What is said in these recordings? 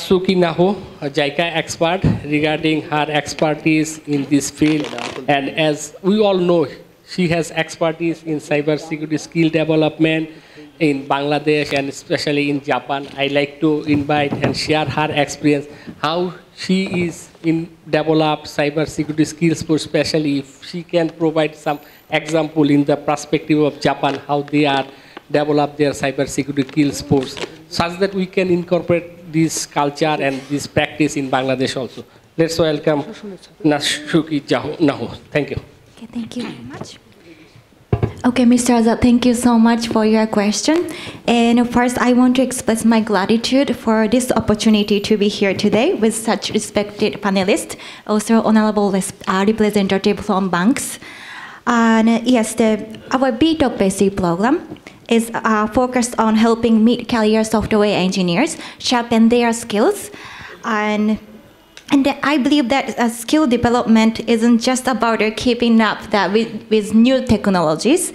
Suki Naho, a JICA expert, regarding her expertise in this field. And as we all know, she has expertise in cybersecurity skill development in Bangladesh and especially in Japan. I like to invite and share her experience, how she is in develop cybersecurity skills, for especially if she can provide some example in the perspective of Japan, how they are develop their cybersecurity skills force, such that we can incorporate this culture and this practice in Bangladesh also. Let's welcome Nashuki Naho. Thank you. Okay, thank you very much. Okay, Mr. Azad, thank you so much for your question. And first, I want to express my gratitude for this opportunity to be here today with such respected panelists, also honorable representative from banks. And yes, our BTOC basic program is focused on helping mid-career software engineers sharpen their skills. And I believe that skill development isn't just about keeping up with new technologies,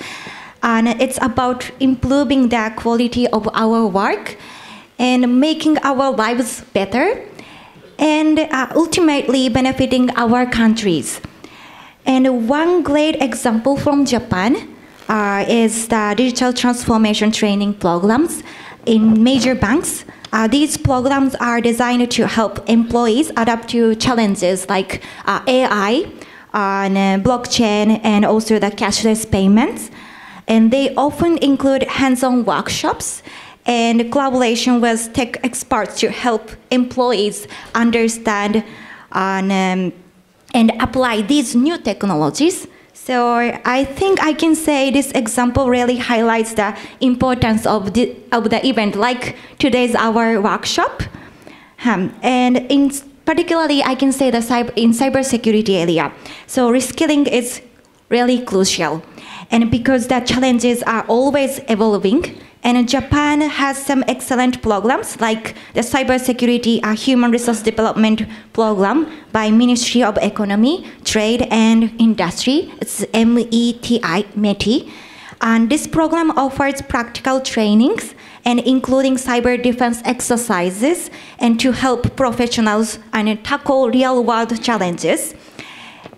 and it's about improving the quality of our work and making our lives better, and ultimately benefiting our countries. And one great example from Japan is the digital transformation training programs in major banks. These programs are designed to help employees adapt to challenges like AI, and blockchain, and also the cashless payments. And they often include hands-on workshops and collaboration with tech experts to help employees understand and apply these new technologies. So I think I can say this example really highlights the importance of the event, like today's our workshop. And particularly, I can say in cybersecurity area. So reskilling is really crucial. And because the challenges are always evolving, and Japan has some excellent programs like the Cybersecurity Human Resource Development Program by Ministry of Economy, Trade and Industry. It's METI. And this program offers practical trainings and including cyber defense exercises and to help professionals and tackle real-world challenges.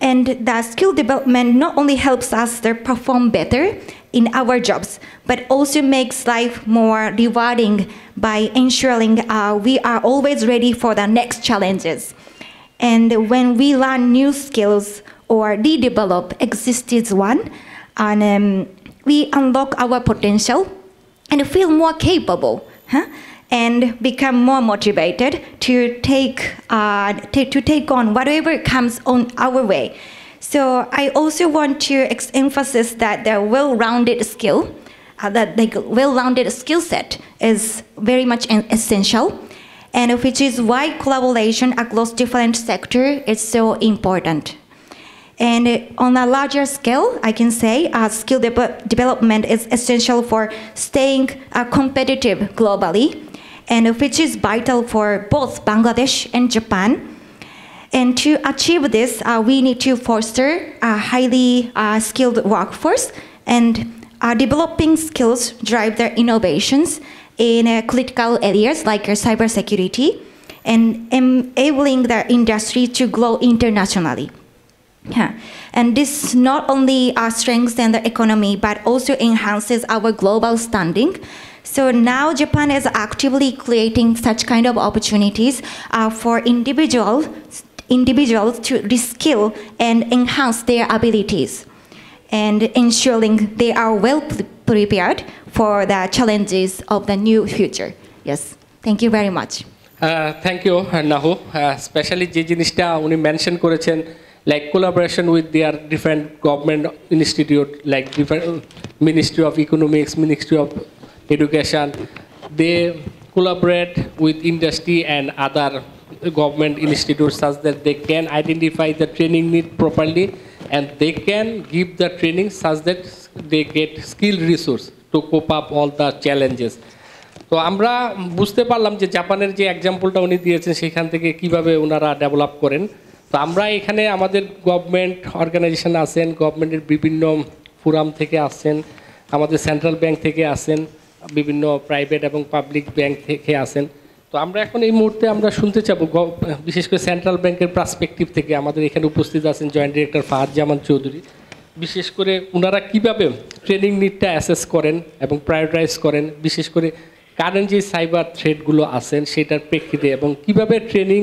And the skill development not only helps us to perform better in our jobs, but also makes life more rewarding by ensuring we are always ready for the next challenges. And when we learn new skills or redevelop existing one, and we unlock our potential and feel more capable, and become more motivated to take on whatever comes on our way. So I also want to emphasize that the well-rounded skill, that the well-rounded skill set is very much essential, and which is why collaboration across different sectors is so important. And on a larger scale, I can say skill development is essential for staying competitive globally, and which is vital for both Bangladesh and Japan. And to achieve this, we need to foster a highly skilled workforce, and developing skills drive their innovations in critical areas like cybersecurity, and enabling the industry to grow internationally. And this not only strengthens the economy, but also enhances our global standing. So now Japan is actively creating such kind of opportunities for individuals to reskill and enhance their abilities, and ensuring they are well prepared for the challenges of the new future. Yes, thank you very much. Thank you, Naho. Especially যে জিনিসটা উনি mention করেছেন, like collaboration with their different government institute, like different Ministry of Economics, Ministry of Education. They collaborate with industry and other government institutes such that they can identify the training need properly, and they can give the training such that they get skilled resource to cope up all the challenges. তো আমরা বুঝতে পারলাম যে জাপানের যে এক্সাম্পলটা উনি দিয়েছেন সেখান থেকে কিভাবে ওনারা ডেভেলপ করেন। তো আমরা এখানে আমাদের গভর্নমেন্ট অর্গানাইজেশন আছেন, গভর্নমেন্টের বিভিন্ন ফোরাম থেকে আসছেন, আমাদের সেন্ট্রাল ব্যাংক থেকে আসেন, বিভিন্ন প্রাইভেট এবং পাবলিক ব্যাংক থেকে আসেন। তো আমরা এখন এই মুহূর্তে আমরা শুনতে চাবো বিশেষ করে সেন্ট্রাল ব্যাংকের পার্সপেক্টিভ থেকে আমাদের এখানে উপস্থিত আছেন জয়েন্ট ডিরেক্টর ফাহাদ জামান চৌধুরী, বিশেষ করে ওনারা কিভাবে ট্রেনিং নিডটা অ্যাসেস করেন এবং প্রায়োরিটাইজ করেন, বিশেষ করে কারেন্ট যে সাইবার থ্রেটগুলো আছেন সেটার প্রেক্ষিতে, এবং কিভাবে ট্রেনিং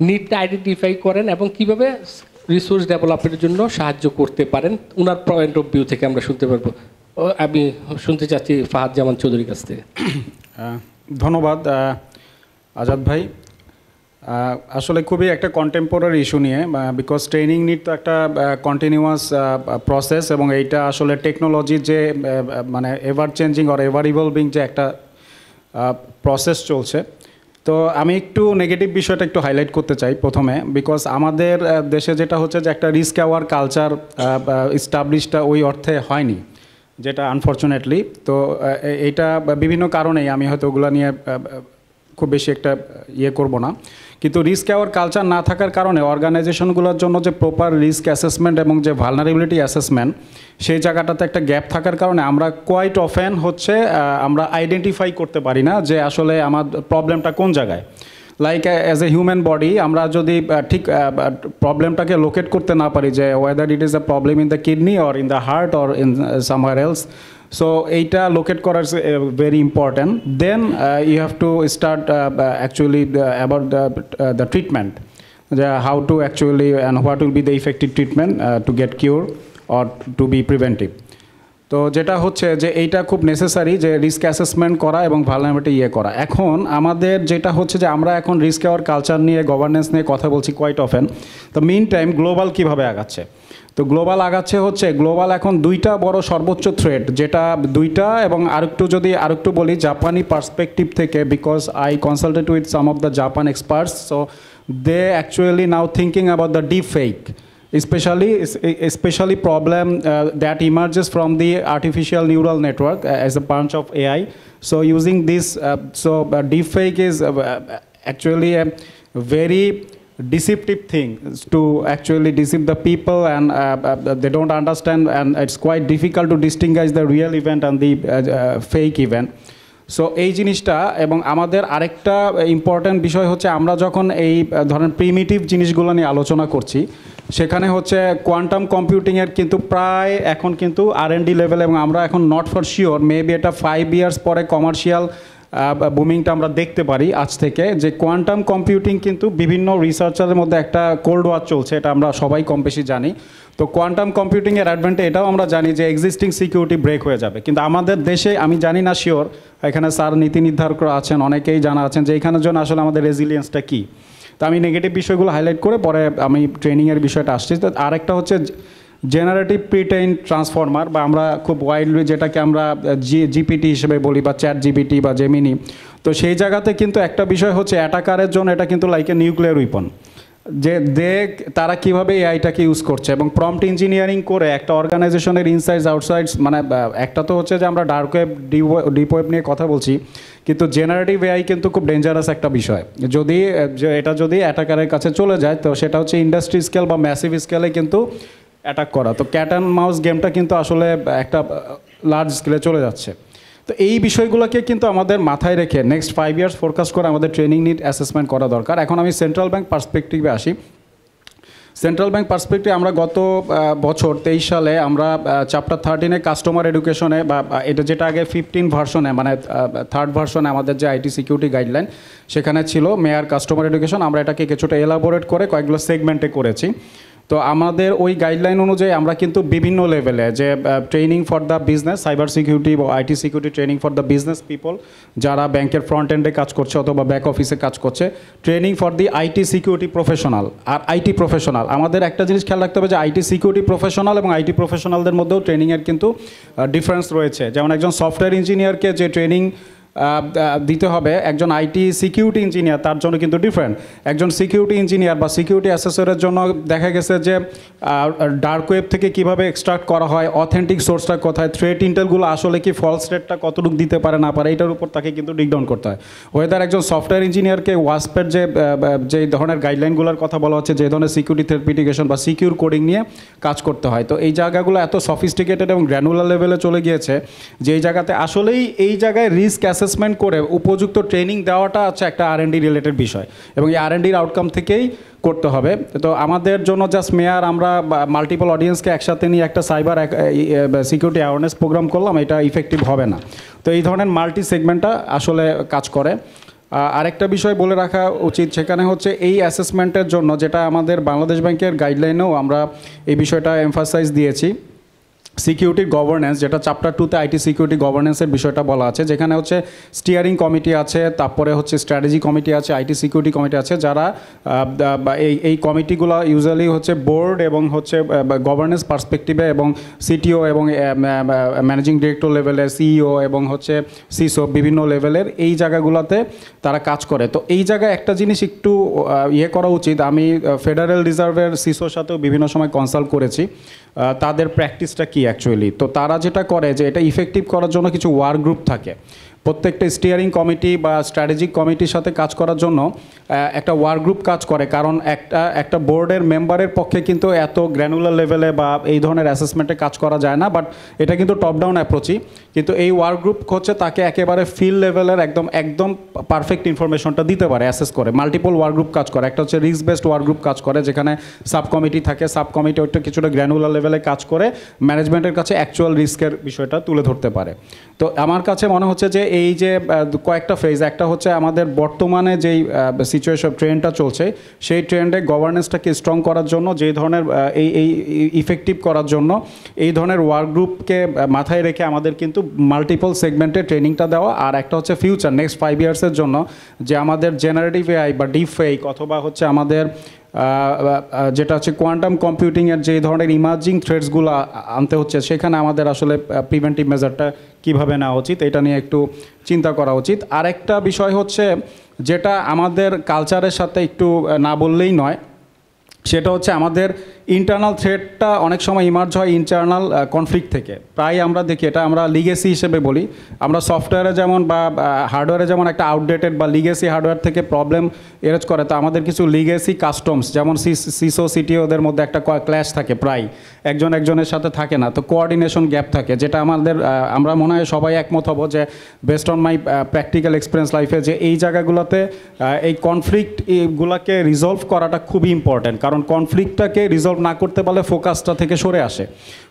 নিডটা আইডেন্টিফাই করেন এবং কিভাবে রিসোর্স ডেভেলপমেন্টের জন্য সাহায্য করতে পারেন, ওনার পয়েন্ট অফ ভিউ থেকে আমরা শুনতে পারবো। আমি শুনতে চাচ্ছি ফাহাদ জামান চৌধুরীর কাছ থেকে। ধন্যবাদ আজাদ ভাই। আসলে খুবই একটা কন্টেম্পোরারি ইস্যু নিয়ে, বিকজ ট্রেনিং নিড তো একটা কন্টিনিউয়াস প্রসেস, এবং এইটা আসলে টেকনোলজির যে মানে ever changing or ever evolving যে একটা প্রসেস চলছে। তো আমি একটু নেগেটিভ বিষয়টা একটু হাইলাইট করতে চাই প্রথমে, বিকজ আমাদের দেশে যেটা হচ্ছে যে একটা রিস্ক অ্যাওয়ার কালচার ইস্টাবলিশটা ওই অর্থে হয়নি, যেটা আনফর্চুনেটলি। তো এইটা বিভিন্ন কারণেই, আমি হয়তো ওগুলো নিয়ে খুব বেশি একটা করব না, কিন্তু রিস্ক অ্যাওয়ার কালচার না থাকার কারণে অর্গানাইজেশনগুলোর জন্য যে প্রপার রিস্ক অ্যাসেসমেন্ট এবং যে ভালনারেবিলিটি অ্যাসেসমেন্ট, সেই জায়গাটাতে একটা গ্যাপ থাকার কারণে আমরা কোয়াইট অফেন হচ্ছে আমরা আইডেন্টিফাই করতে পারি না যে আসলে আমার প্রবলেমটা কোন জায়গায়। Like as a human body আমরা যদি ঠিক প্রবলেমটাকে লোকেট করতে না পারি, যে whether it is a problem in the kidney or in the heart or in somewhere else, so এইটা লোকেট করার very important. Then you have to start actually about the treatment, যে how to actually and what will be the effective treatment to get cure or to be preventive. তো যেটা হচ্ছে যে এইটা খুব necessary, যে রিস্ক অ্যাসেসমেন্ট করা এবং ভালনারেবিলিটি করা। এখন আমাদের যেটা হচ্ছে যে আমরা এখন রিস্ক অ্যাওয়ার কালচার নিয়ে, গভর্নেন্স নিয়ে কথা বলছি কোয়াইট অফেন। তো মিন টাইম গ্লোবাল কীভাবে আগাচ্ছে, তো গ্লোবাল আগাচ্ছে হচ্ছে গ্লোবাল এখন দুইটা বড় সর্বোচ্চ থ্রেট, যেটা দুইটা, এবং আরেকটু বলি জাপানি পার্সপেক্টিভ থেকে, because I consulted with some of the Japan experts, so they actually now thinking about the deep fake, especially problem that emerges from the artificial neural network as a branch of AI. So using this, deepfake is actually a very deceptive thing to actually deceive the people, and they don't understand, and it's quite difficult to distinguish the real event and the fake event. So এই জিনিসটা, এবং আমাদের আরেকটা important বিষয় হচ্ছে আমরা যখন এই ধরনের প্রিমিটিভ জিনিসগুলো নিয়ে আলোচনা করছি, সেখানে হচ্ছে কোয়ান্টাম কম্পিউটিংয়ের কিন্তু প্রায় এখন কিন্তু R&D লেভেল, এবং আমরা এখন নট ফর শিওর, মেবি এটা 5 ইয়ার্স পরে কমার্শিয়াল বুমিংটা আমরা দেখতে পারি আজ থেকে, যে কোয়ান্টাম কম্পিউটিং কিন্তু বিভিন্ন রিসার্চারের মধ্যে একটা কোল্ড ওয়ার চলছে, এটা আমরা সবাই কম বেশি জানি। তো কোয়ান্টাম কম্পিউটিংয়ের অ্যাডভান্টেজ এটাও আমরা জানি যে এক্সিস্টিং সিকিউরিটি ব্রেক হয়ে যাবে, কিন্তু আমাদের দেশে আমি জানি না শিওর, এখানে স্যার নীতি নির্ধারক আছেন, অনেকেই জানা আছেন যে এইখানের জন্য আসলে আমাদের রেজিলিয়েন্সটা কী। তো আমি নেগেটিভ বিষয়গুলো হাইলাইট করে পরে আমি ট্রেনিংয়ের বিষয়টা আসছি। তো আরেকটা হচ্ছে জেনারেটিভ প্রিটেইন ট্রান্সফর্মার, বা আমরা খুব ওয়াইডলি যেটাকে আমরা জিপিটি হিসেবে বলি, বা চ্যাট জিপিটি বা জেমিনি। তো সেই জায়গাতে কিন্তু একটা বিষয় হচ্ছে অ্যাটাকারের জন্য এটা কিন্তু লাইক এ নিউক্লিয়ার উইপন, যে তারা কীভাবে এআইটাকে ইউজ করছে, এবং প্রম্পট ইঞ্জিনিয়ারিং করে একটা অর্গানাইজেশনের ইনসাইডস আউটসাইডস, মানে একটা তো হচ্ছে যে আমরা ডার্ক ওয়েব ডিপ ওয়েব নিয়ে কথা বলছি, কিন্তু জেনারেটিভ এআই কিন্তু খুব ডেঞ্জারাস একটা বিষয়। এটা যদি অ্যাটাকারের কাছে চলে যায়, তো সেটা হচ্ছে ইন্ডাস্ট্রি স্কেল বা ম্যাসিভ স্কেলে কিন্তু অ্যাটাক করা। তো ক্যাট অ্যান্ড মাউস গেমটা কিন্তু আসলে একটা লার্জ স্কেলে চলে যাচ্ছে। তো এই বিষয়গুলোকে কিন্তু আমাদের মাথায় রেখে নেক্সট 5 ইয়ার্স ফোরকাস্ট করে আমাদের ট্রেনিং নিড অ্যাসেসমেন্ট করা দরকার। এখন আমি সেন্ট্রাল ব্যাংক পার্সপেক্টিভে আসি। সেন্ট্রাল ব্যাংক পার্সপেক্টিভ আমরা গত বছর 23 সালে আমরা চ্যাপ্টার 13-এ কাস্টমার এডুকেশনে, বা এটা যেটা আগে 15 ভার্সনে, মানে 3rd ভার্সনে আমাদের যে আইটি সিকিউরিটি গাইডলাইন, সেখানে ছিল মেয়ার কাস্টমার এডুকেশন। আমরা এটাকে কিছুটা এলাবোরেট করে কয়েকগুলো সেগমেন্টে করেছি। তো আমাদের ওই গাইডলাইন অনুযায়ী আমরা কিন্তু বিভিন্ন লেভেলে, যে training for the business, cyber security বা IT security training for the business people যারা ব্যাংকের ফ্রন্ট এন্ডে কাজ করছে অথবা ব্যাক অফিসে কাজ করছে, training for the IT security professional. আর আইটি প্রফেশনাল, আমাদের একটা জিনিস খেয়াল রাখতে হবে যে আইটি সিকিউরিটি প্রফেশনাল এবং আইটি প্রফেশনালদের মধ্যেও ট্রেনিংয়ের কিন্তু ডিফারেন্স রয়েছে। যেমন একজন সফটওয়্যার ইঞ্জিনিয়ারকে যে ট্রেনিং দিতে হবে, একজন আইটি সিকিউরিটি ইঞ্জিনিয়ার তার জন্য কিন্তু ডিফারেন্ট। একজন সিকিউরিটি ইঞ্জিনিয়ার বা সিকিউরিটি অ্যাসেসরের জন্য দেখা গেছে যে ডার্ক ওয়েব থেকে কিভাবে এক্সট্রাক্ট করা হয়, অথেন্টিক সোর্সটা কোথায়, থ্রেট ইন্টেলগুলো আসলে কি ফলস রেটটা কতটুকু দিতে পারে না পারে, এটার উপর তাকে কিন্তু ডিকডাউন করতে হয়। ওয়েদার একজন সফটওয়্যার ইঞ্জিনিয়ারকে ওয়াসপের যে ধরনের গাইডলাইনগুলোর কথা বলা হচ্ছে, যে ধরনের সিকিউরিটি থেরাপিটিকেশন বা সিকিউর কোডিং নিয়ে কাজ করতে হয়। তো এই জায়গাগুলো এত সফিস্টিকেটেড এবং গ্র্যানুলার লেভেলে চলে গিয়েছে যে এই জায়গাতে আসলেই এই জায়গায় রিস্ক অ্যাসেসমেন্ট করে উপযুক্ত ট্রেনিং দেওয়াটা হচ্ছে একটা R&D রিলেটেড বিষয়, এবং এই R&Dর আউটকাম থেকেই করতে হবে। তো আমাদের জন্য জাস্ট মেয়ার আমরা মাল্টিপল অডিয়েন্সকে একসাথে নিয়ে একটা সাইবার সিকিউরিটি অ্যাওয়ারনেস প্রোগ্রাম করলাম, এটা ইফেক্টিভ হবে না। তো এই ধরনের মাল্টি সেগমেন্টটা আসলে কাজ করে। আরেকটা বিষয় বলে রাখা উচিত, সেখানে হচ্ছে এই অ্যাসেসমেন্টের জন্য যেটা আমাদের বাংলাদেশ ব্যাংকের গাইডলাইনেও আমরা এই বিষয়টা এমফাসাইজ দিয়েছি, সিকিউরিটি গভর্নেন্স, যেটা চ্যাপ্টার 2-তে আইটি সিকিউরিটি গভর্নেন্সের বিষয়টা বলা আছে, যেখানে হচ্ছে স্টিয়ারিং কমিটি আছে, তারপরে হচ্ছে স্ট্র্যাটেজি কমিটি আছে, আইটি সিকিউরিটি কমিটি আছে, যারা এই কমিটিগুলো ইউজুয়ালি হচ্ছে বোর্ড এবং হচ্ছে গভর্নেন্স পার্সপেক্টিভে এবং সিটিও এবং ম্যানেজিং ডিরেক্টর লেভেলের সিইও এবং হচ্ছে সিসো বিভিন্ন লেভেলের এই জায়গাগুলোতে তারা কাজ করে। তো এই জায়গায় একটা জিনিস একটু করা উচিত, আমি ফেডারেল রিজার্ভের সিসোর সাথেও বিভিন্ন সময় কনসাল্ট করেছি, তাদের প্র্যাকটিসটা কি অ্যাকচুয়ালি। তো তারা যেটা করে যে এটা ইফেক্টিভ করার জন্য কিছু ওয়ার্ক গ্রুপ থাকে, প্রত্যেকটা স্টিয়ারিং কমিটি বা স্ট্র্যাটেজিক কমিটির সাথে কাজ করার জন্য একটা ওয়ার্ক গ্রুপ কাজ করে, কারণ একটা বোর্ডের মেম্বারের পক্ষে কিন্তু এত গ্র্যানুলার লেভেলে বা এই ধরনের অ্যাসেসমেন্টে কাজ করা যায় না, বাট এটা কিন্তু টপ ডাউন অ্যাপ্রোচই। কিন্তু এই ওয়ার্ক গ্রুপ হচ্ছে তাকে একেবারে ফিল্ড লেভেলের একদম পারফেক্ট ইনফরমেশনটা দিতে পারে, অ্যাসেস করে। মাল্টিপল ওয়ার্ক গ্রুপ কাজ করে, একটা হচ্ছে রিস্ক বেসড ওয়ার্ক গ্রুপ কাজ করে, যেখানে সাব কমিটি থাকে, সাব কমিটি ওইটা কিছুটা গ্র্যানুলার লেভেলে কাজ করে ম্যানেজমেন্টের কাছে অ্যাকচুয়াল রিস্কের বিষয়টা তুলে ধরতে পারে। তো আমার কাছে মনে হচ্ছে যে এই যে কয়েকটা ফেজ, একটা হচ্ছে আমাদের বর্তমানে যেই সিচুয়েশন ট্রেন্ডটা চলছে, সেই ট্রেন্ডে গভর্নেন্সটাকে স্ট্রং করার জন্য, যেই ধরনের এই ইফেক্টিভ করার জন্য এই ধরনের ওয়ার্ক গ্রুপকে মাথায় রেখে আমাদের কিন্তু মাল্টিপল সেগমেন্টে ট্রেনিংটা দেওয়া। আর একটা হচ্ছে ফিউচার নেক্সট 5 ইয়ার্সের জন্য যে আমাদের জেনারেটিভ এআই বা ডিপ ফেক অথবা হচ্ছে আমাদের যেটা হচ্ছে কোয়ান্টাম কম্পিউটিংয়ের যে ধরনের ইমার্জিং থ্রেটসগুলো আনতে হচ্ছে, সেখানে আমাদের আসলে প্রিভেন্টিভ মেজারটা কীভাবে নেওয়া উচিত এটা নিয়ে একটু চিন্তা করা উচিত। আরেকটা বিষয় হচ্ছে যেটা আমাদের কালচারের সাথে একটু না বললেই নয়, সেটা হচ্ছে আমাদের ইন্টারনাল থ্রেটটা অনেক সময় ইমার্জ হয় ইন্টারনাল কনফ্লিক্ট থেকে। প্রায় আমরা দেখি, এটা আমরা লিগেসি হিসেবে বলি, আমরা সফটওয়্যারে যেমন বা হার্ডওয়্যারে যেমন একটা আউটডেটেড বা লিগেসি হার্ডওয়্যার থেকে প্রবলেম এরেজ করে, তো আমাদের কিছু লিগেসি কাস্টমস যেমন সিসো সিটিওদের মধ্যে একটা ক্ল্যাশ থাকে, প্রায় একজনের সাথে থাকে না, তো কোঅর্ডিনেশন গ্যাপ থাকে, যেটা আমাদের আমরা মনে হয় সবাই একমত হব যে based on my practical experience লাইফে, যে এই জায়গাগুলোতে এই কনফ্লিক্টগুলোকে রিজলভ করাটা খুবই ইম্পর্ট্যান্ট। কারণ কনফ্লিক্টটাকে রিজলভ না করতে পারলে ফোকাসটা থেকে সরে আসে,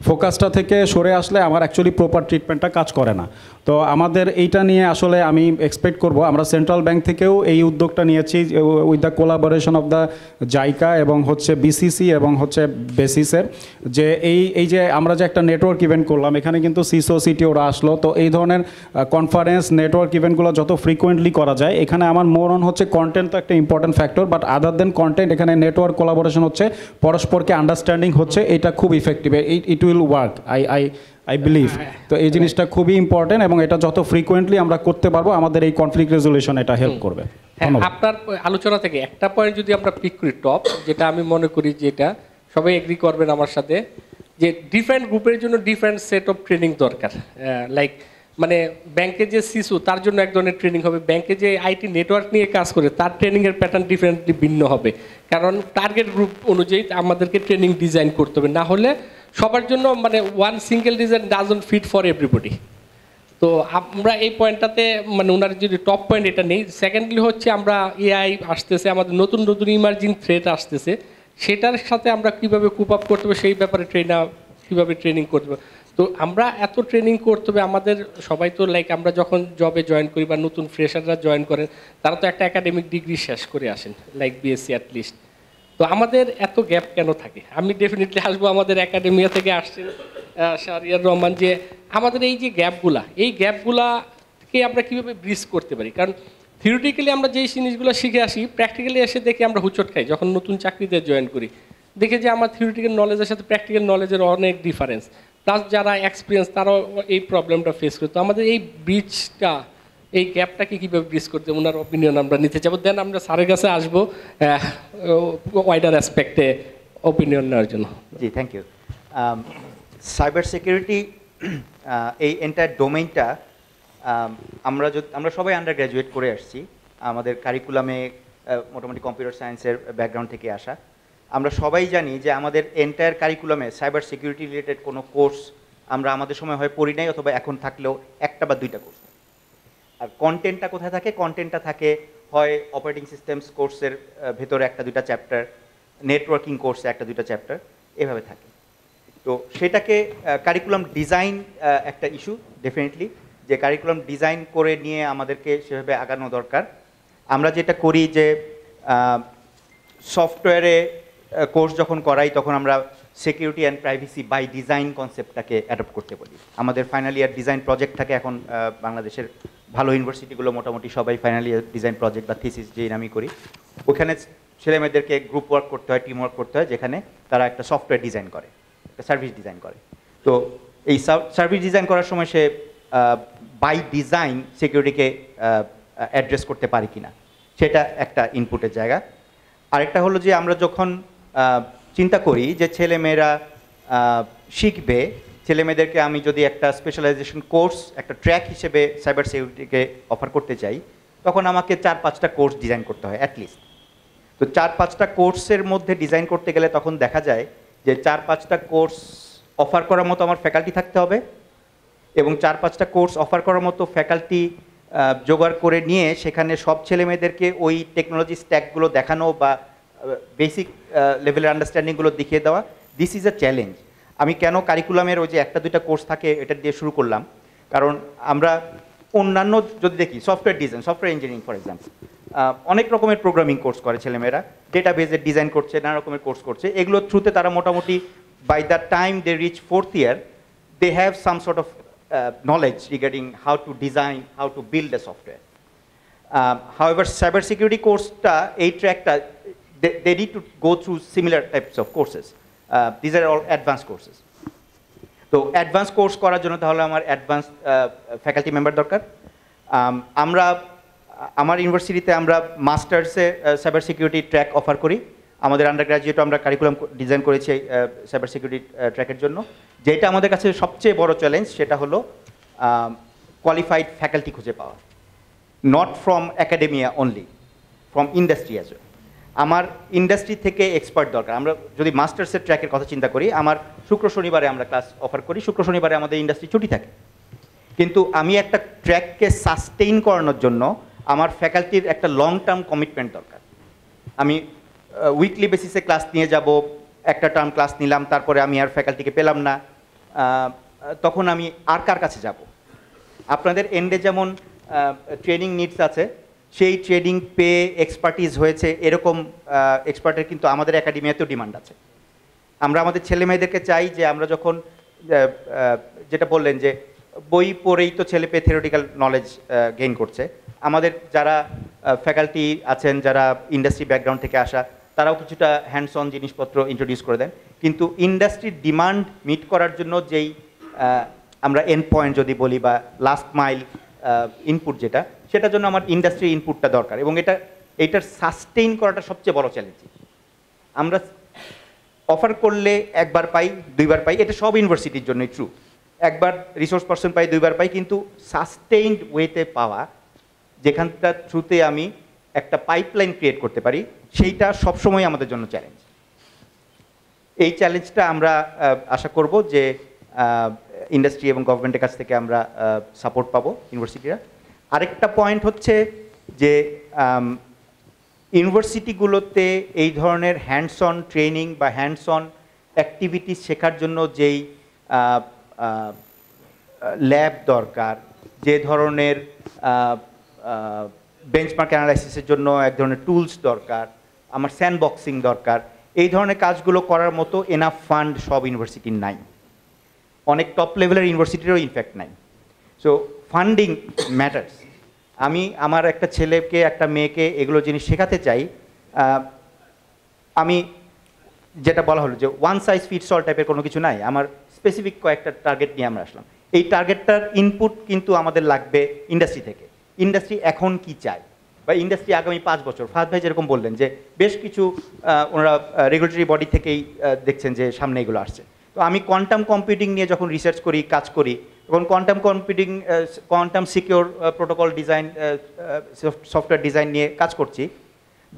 ফোকাসটা থেকে সরে আসলে আমার অ্যাকচুয়ালি প্রপার ট্রিটমেন্টটা কাজ করে না। তো আমাদের এইটা নিয়ে আসলে আমি এক্সপেক্ট করব, আমরা সেন্ট্রাল ব্যাংক থেকেও এই উদ্যোগটা নিয়েছি with the collaboration of the JICA এবং হচ্ছে বিসিসি এবং হচ্ছে বেসিসের, যে এই যে আমরা যে একটা নেটওয়ার্ক ইভেন্ট করলাম, এখানে কিন্তু সিসো সিটি ওরা আসলো। তো এই ধরনের কনফারেন্স নেটওয়ার্ক ইভেন্টগুলো যত ফ্রিকোয়েন্টলি করা যায়, এখানে আমার মোর অন হচ্ছে কন্টেন্ট তো একটা important factor, but other than content এখানে নেটওয়ার্ক কোলাবোরেশন হচ্ছে, পরস্পরকে আন্ডারস্ট্যান্ডিং হচ্ছে, এটা খুব effective, it will work I believe. তো এই জিনিসটা খুবই ইম্পর্টেন্ট এবং এটা যত ফ্রিকোয়েন্টলি আমরা করতে পারবো আমাদের এই কনফ্লিক্ট রেজলিউশন এটা হেল্প করবে। আপনার আলোচনা থেকে একটা পয়েন্ট যদি আমরা পিক করি টপ, যেটা আমি মনে করি যেটা সবাই এগ্রি করবেন আমার সাথে, যে ডিফারেন্ট গ্রুপের জন্য ডিফারেন্ট সেট অফ ট্রেনিং দরকার। লাইক মানে ব্যাংকে যে সিসু তার জন্য এক ধরনের ট্রেনিং হবে, ব্যাংকে যে আইটি নেটওয়ার্ক নিয়ে কাজ করে তার ট্রেনিংয়ের প্যাটার্ন ডিফারেন্টলি ভিন্ন হবে, কারণ টার্গেট গ্রুপ অনুযায়ী আমাদেরকে ট্রেনিং ডিজাইন করতে হবে, না হলে সবার জন্য মানে one single design doesn't fit for everybody. তো আমরা এই পয়েন্টটাতে মানে ওনার যদি টপ পয়েন্ট এটা নেই। সেকেন্ডলি হচ্ছে আমরা এআই আসতেছে, আমাদের নতুন নতুন ইমার্জিং থ্রেট আসতেছে, সেটার সাথে আমরা কীভাবে কুপ আপ করতে হবে সেই ব্যাপারে কীভাবে ট্রেনিং করতে হবে। তো আমরা এত ট্রেনিং করতে হবে আমাদের সবাই, তো লাইক আমরা যখন জবে জয়েন করি বা নতুন ফ্রেশাররা জয়েন করেন, তারা তো একটা একাডেমিক ডিগ্রি শেষ করে আসেন, লাইক বিএসসি অ্যাটলিস্ট। তো আমাদের এত গ্যাপ কেন থাকে? আমি ডেফিনেটলি আসবো, আমাদের একাডেমিয়া থেকে আসছেন শাহরিয়ার রহমান, যে আমাদের এই যে এই গ্যাপগুলাকে আমরা কীভাবে ব্রিজ করতে পারি। কারণ থিওরিটিক্যালি আমরা যেই জিনিসগুলো শিখে আসি, প্র্যাকটিক্যালি এসে দেখে আমরা হুচট খাই যখন নতুন চাকরিতে জয়েন করি, দেখে যে আমার থিওরিটিক্যাল নলেজের সাথে প্র্যাকটিক্যাল নলেজের অনেক ডিফারেন্স, প্লাস যারা এক্সপিরিয়েন্স তারাও এই প্রবলেমটা ফেস করে। তো আমাদের এই ব্রিজটা, এই গ্যাপটাকে কীভাবে ব্রিজ করতে, ওনার অপিনিয়ন আমরা নিতে যাবো, দেন আমরা স্যারের কাছে আসবো ওয়াইডার অ্যাসপেক্টে অপিনিয়ন নেওয়ার জন্য। জি, থ্যাংক ইউ। সাইবার সিকিউরিটি এই এন্টায়ার ডোমেইনটা আমরা সবাই আন্ডার গ্র্যাজুয়েট করে আসছি, আমাদের কারিকুলামে মোটামুটি কম্পিউটার সায়েন্সের ব্যাকগ্রাউন্ড থেকে আসা। আমরা সবাই জানি যে আমাদের এন্টায়ার কারিকুলামে সাইবার সিকিউরিটি রিলেটেড কোনো কোর্স আমরা আমাদের সময় হয় পড়ি নাই, অথবা এখন থাকলেও একটা বা দুইটা কোর্স। আর কন্টেন্টটা কোথায় থাকে? কন্টেন্টটা থাকে হয় অপারেটিং সিস্টেমস কোর্সের ভেতরে একটা দুইটা চ্যাপ্টার, নেটওয়ার্কিং কোর্সে একটা দুইটা চ্যাপ্টার, এভাবে থাকে। তো সেটাকে কারিকুলাম ডিজাইন একটা ইস্যু ডেফিনেটলি, যে কারিকুলাম ডিজাইন করে নিয়ে আমাদেরকে সেভাবে আগানো দরকার। আমরা যেটা করি যে সফটওয়্যারে কোর্স যখন করাই তখন আমরা security and privacy by design কনসেপ্টটাকে অ্যাডপ্ট করতে বলি। আমাদের ফাইনাল ইয়ার ডিজাইন প্রজেক্ট থাকে এখন বাংলাদেশের ভালো ইউনিভার্সিটিগুলো মোটামুটি সবাই ফাইনাল ইয়ার ডিজাইন প্রজেক্ট বা থিসিস যেই আমি করি, ওখানে ছেলেমেয়েদেরকে গ্রুপ ওয়ার্ক করতে হয়, টিম ওয়ার্ক করতে হয়, যেখানে তারা একটা সফটওয়্যার ডিজাইন করে, একটা সার্ভিস ডিজাইন করে। তো এই সার্ভিস ডিজাইন করার সময় সে বাই ডিজাইন সিকিউরিটিকে অ্যাড্রেস করতে পারে কিনা, সেটা একটা ইনপুটের জায়গা। আরেকটা হলো যে আমরা যখন চিন্তা করি যে ছেলেমেয়েরা শিখবে, ছেলেমেয়েদেরকে আমি যদি একটা স্পেশালাইজেশন কোর্স একটা ট্র্যাক হিসেবে সাইবার সিকিউরিটিকে অফার করতে চাই, তখন আমাকে 4-5টা কোর্স ডিজাইন করতে হয় অ্যাটলিস্ট। তো 4-5টা কোর্সের মধ্যে ডিজাইন করতে গেলে তখন দেখা যায় যে 4-5টা কোর্স অফার করার মতো আমার ফ্যাকাল্টি থাকতে হবে, এবং 4-5টা কোর্স অফার করার মতো ফ্যাকাল্টি জোগাড় করে নিয়ে সেখানে সব ছেলেমেয়েদেরকে ওই টেকনোলজি স্ট্যাকগুলো দেখানো বা বেসিক লেভেলের আন্ডারস্ট্যান্ডিংগুলো দেখিয়ে দেওয়া। This is a challenge. আমি কেন কারিকুলামের ওই যে একটা দুইটা কোর্স থাকে এটা দিয়ে শুরু করলাম, কারণ আমরা অন্যান্য যদি দেখি software design, software engineering for example, অনেক রকমের প্রোগ্রামিং কোর্স করে ছেলেমেয়েরা, ডেটাবেজের ডিজাইন করছে, নানা রকমের কোর্স করছে। এগুলোর থ্রুতে তারা মোটামুটি by the time they reach 4th year they have some sort of knowledge regarding how to design, how to build a software. However, cybersecurity course-ta, এই track-টা, they need to go through similar types of courses. These are all advanced courses. তো advance course করার জন্য তাহলে আমার advance faculty member দরকার। আমরা আমার ইউনিভার্সিটিতে আমরা মাস্টার্সে সাইবার সিকিউরিটি ট্র্যাক অফার করি। আমাদের আন্ডার গ্র্যাজুয়েটও আমরা কারিকুলাম ডিজাইন করেছি সাইবার সিকিউরিটি ট্র্যাকের জন্য। যেটা আমাদের কাছে সবচেয়ে বড় চ্যালেঞ্জ সেটা হলো কোয়ালিফাইড ফ্যাকাল্টি খুঁজে পাওয়া, not from academia only, from industry as well. আমার ইন্ডাস্ট্রি থেকে এক্সপার্ট দরকার। আমরা যদি মাস্টার্সের ট্র্যাকের কথা চিন্তা করি, আমার শুক্র শনিবারে আমরা ক্লাস অফার করি, শুক্র শনিবারে আমাদের ইন্ডাস্ট্রি ছুটি থাকে, কিন্তু আমি একটা ট্র্যাককে সাস্টেইন করানোর জন্য আমার ফ্যাকাল্টির একটা লং টার্ম কমিটমেন্ট দরকার। আমি উইকলি বেসিসে ক্লাস নিয়ে যাব, একটা টার্ম ক্লাস নিলাম, তারপরে আমি আর ফ্যাকাল্টিকে পেলাম না, তখন আমি আর কার কাছে যাব? আপনাদের এন্ডে যেমন ট্রেনিং নিডস আছে, সেই ট্রেনিং পে এক্সপার্টিস হয়েছে, এরকম এক্সপার্টের কিন্তু আমাদের একাডেমিয়াতেও ডিমান্ড আছে। আমরা আমাদের ছেলে মেয়েদেরকে চাই যে আমরা যখন যেটা বললেন যে বই পড়েই তো ছেলে পেয়ে থিওরিটিক্যাল নলেজ গেইন করছে, আমাদের যারা ফ্যাকাল্টি আছেন যারা ইন্ডাস্ট্রি ব্যাকগ্রাউন্ড থেকে আসা, তারাও কিছুটা হ্যান্ডস অন জিনিসপত্র ইন্ট্রোডিউস করে দেন। কিন্তু ইন্ডাস্ট্রির ডিমান্ড মিট করার জন্য যেই আমরা এন্ড পয়েন্ট যদি বলি বা লাস্ট মাইল ইনপুট যেটা, সেটার জন্য আমার ইন্ডাস্ট্রি ইনপুটটা দরকার, এবং এইটার সাস্টেইন করাটা সবচেয়ে বড় চ্যালেঞ্জ। আমরা অফার করলে একবার পাই, দুইবার পাই, এটা সব ইউনিভার্সিটির জন্যই ট্রু। একবার রিসোর্স পারসন পাই, দুইবার পাই, কিন্তু সাস্টেইনড ওয়েতে পাওয়া, যেখানটার থ্রুতে আমি একটা পাইপলাইন ক্রিয়েট করতে পারি, সেইটা সবসময় আমাদের জন্য চ্যালেঞ্জ। এই চ্যালেঞ্জটা আমরা আশা করব যে ইন্ডাস্ট্রি এবং গভর্নমেন্টের কাছ থেকে আমরা সাপোর্ট পাবো ইউনিভার্সিটিরা। আরেকটা পয়েন্ট হচ্ছে যে ইউনিভার্সিটিগুলোতে এই ধরনের হ্যান্ডস অন ট্রেনিং বা হ্যান্ডস অন অ্যাক্টিভিটিস শেখার জন্য যেই ল্যাব দরকার, যে ধরনের বেঞ্চমার্ক অ্যানালাইসিসের জন্য এক ধরনের টুলস দরকার, আমার স্যান্ডবক্সিং দরকার, এই ধরনের কাজগুলো করার মতো এনাফ ফান্ড সব ইউনিভার্সিটির নাই, অনেক টপ লেভেলের ইউনিভার্সিটিরও ইনফ্যাক্ট নাই। So funding matters. আমি আমার একটা ছেলেকে একটা মেয়েকে এগুলো জিনিস শেখাতে চাই, আমি যেটা বলা হলো যে ওয়ান সাইজ ফিটস অল টাইপের কোনো কিছু নাই, আমার স্পেসিফিক কয়েকটা টার্গেট নিয়ে আমরা আসলাম। এই টার্গেটটার ইনপুট কিন্তু আমাদের লাগবে ইন্ডাস্ট্রি থেকে। ইন্ডাস্ট্রি এখন কি চায়, বা ইন্ডাস্ট্রি আগামী 5 বছর, ফাহাদ ভাই যেরকম বললেন যে বেশ কিছু ওনারা রেগুলেটরি বডি থেকেই দেখছেন যে সামনে এগুলো আসছে। তো আমি কোয়ান্টাম কম্পিউটিং নিয়ে যখন রিসার্চ করি, কাজ করি, তখন quantum computing, quantum secure protocol design, software design নিয়ে কাজ করছি।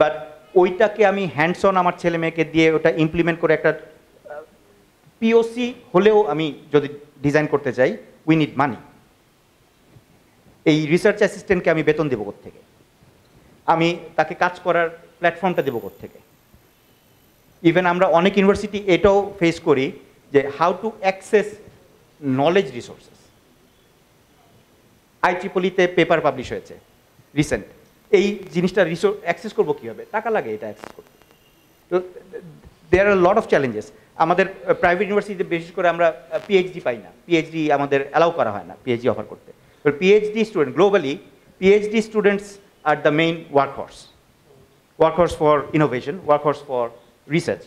বাট ওইটাকে আমি হ্যান্ডস অন আমার ছেলে মেয়েকে দিয়ে ওটা ইমপ্লিমেন্ট করে একটা পিওসি হলেও আমি যদি ডিজাইন করতে চাই, উই নিড মানি। এই রিসার্চ অ্যাসিস্ট্যান্টকে আমি বেতন দেবো কোত্থেকে, আমি তাকে কাজ করার প্ল্যাটফর্মটা দেবো কোত্থেকে। ইভেন আমরা অনেক ইউনিভার্সিটি এটাও ফেস করি যে how to access knowledge resources. IEEE-তে পেপার পাবলিশ হয়েছে রিসেন্ট, এই জিনিসটা অ্যাক্সেস করবো কীভাবে, টাকা লাগে এটা অ্যাক্সেস করতে। তো দেয়ার আর লট অফ চ্যালেঞ্জেস। আমাদের প্রাইভেট ইউনিভার্সিটিতে বিশেষ করে আমরা পিএইচডি পাই না, পিএইচডি আমাদের অ্যালাউ করা হয় না পিএইচডি অফার করতে। PhD student globally, PhD students are the main workhorse for innovation, workhorse for research.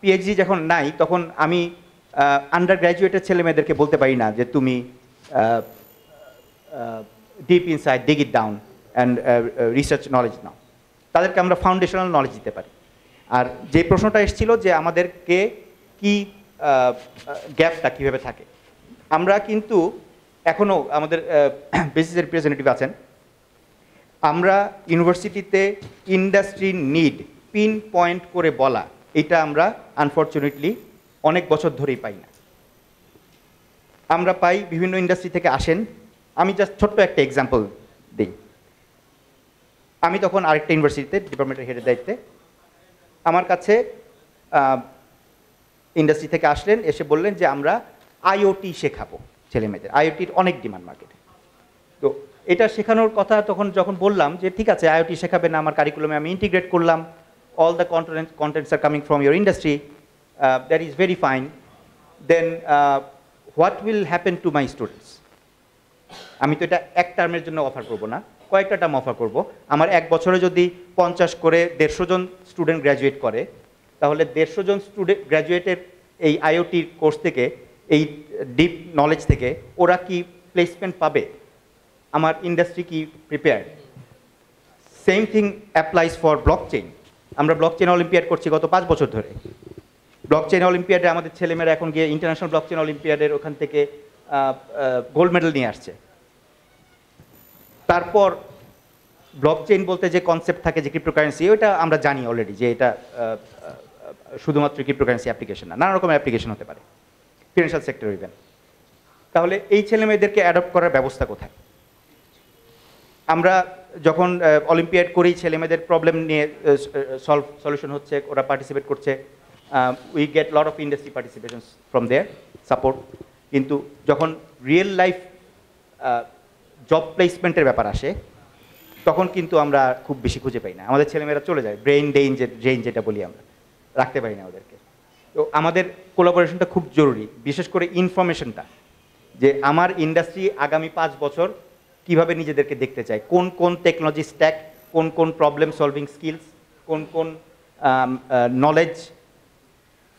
PhD যখন নাই তখন আমি আন্ডার গ্র্যাজুয়েটের ছেলে মেয়েদেরকে বলতে পারি না যে তুমি deep inside, dig it down and research knowledge নাও। তাদেরকে আমরা ফাউন্ডেশনাল নলেজ দিতে পারি। আর যে প্রশ্নটা এসেছিল যে আমাদেরকে কি গ্যাপটা কীভাবে থাকে, আমরা কিন্তু এখনও আমাদের বেসিস রিপ্রেজেন্টেটিভ আছেন, আমরা ইউনিভার্সিটিতে ইন্ডাস্ট্রি নিড পিন পয়েন্ট করে বলা, এটা আমরা আনফর্চুনেটলি অনেক বছর ধরেই পাই না। আমরা পাই বিভিন্ন ইন্ডাস্ট্রি থেকে আসেন। আমি জাস্ট ছোট্ট একটা এক্সাম্পল দিই। আমি তখন আরেকটা ইউনিভার্সিটিতে ডিপার্টমেন্টের হেডের দায়িত্বে, আমার কাছে ইন্ডাস্ট্রি থেকে আসলেন, এসে বললেন যে আমরা আইওটি শেখাবো ছেলেমেয়েদের, আইওটির অনেক ডিমান্ড মার্কেটে। তো এটা শেখানোর কথা তখন যখন বললাম যে ঠিক আছে আইওটি শেখাবেন, আমার কারিকুলামে আমি ইন্টিগ্রেট করলাম, all the contents are coming from your industry, that is very fine, then what will happen to my students? আমি তো এটা এক টার্মের জন্য অফার করবো না, কয়েকটা টার্ম অফার করব। আমার এক বছরে যদি 50 করে 150 জন স্টুডেন্ট গ্র্যাজুয়েট করে, তাহলে 150 জন স্টুডেন্ট গ্র্যাজুয়েটের এই আইওটি কোর্স থেকে, এই ডিপ নলেজ থেকে ওরা কি প্লেসমেন্ট পাবে? আমার ইন্ডাস্ট্রি কি prepared? Same thing applies for blockchain. আমরা ব্লকচেইন অলিম্পিয়াড করছি গত 5 বছর ধরে। ব্লকচেইন অলিম্পিয়াডে আমাদের ছেলেমেয়েরা এখন গিয়ে ইন্টারন্যাশনাল ব্লকচেইন অলিম্পিয়াডের ওখান থেকে গোল্ড মেডেল নিয়ে আসছে। তারপর ব্লকচেইন বলতে যে কনসেপ্ট থাকে যে ক্রিপ্টোকারেন্সি, ওটা আমরা জানি অলরেডি যে এটা শুধুমাত্র ক্রিপ্টোকারেন্সি অ্যাপ্লিকেশন না, নানা রকমের অ্যাপ্লিকেশন হতে পারে, ফিনান্সিয়াল সেক্টর ইভেন। তাহলে এই ছেলে মেয়েদেরকে অ্যাডপ্ট করার ব্যবস্থা কোথায়? আমরা যখন অলিম্পিয়াড করি, ছেলে মেয়েদের প্রবলেম নিয়ে সলিউশন হচ্ছে, ওরা পার্টিসিপেট করছে, we get lot of industry participation from their support. কিন্তু যখন রিয়েল লাইফ জব প্লেসমেন্টের ব্যাপার আসে, তখন কিন্তু আমরা খুব বেশি খুঁজে পাই না। আমাদের ছেলেমেয়েরা চলে যায়, ব্রেইন ড্রেইন যেটা বলি আমরা, রাখতে পারি না ওদেরকে। তো আমাদের কোলাবোরেশনটা খুব জরুরি, বিশেষ করে ইনফরমেশনটা, যে আমার ইন্ডাস্ট্রি আগামী 5 বছর কিভাবে নিজেদেরকে দেখতে চায়, কোন কোন টেকনোলজি স্ট্যাক, কোন কোন প্রবলেম সলভিং স্কিলস, কোন কোন নলেজ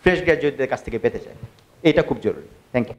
ফ্রেশ গ্র্যাজুয়েটদের কাছ থেকে পেতে চায়, এটা খুব জরুরি। Thank you.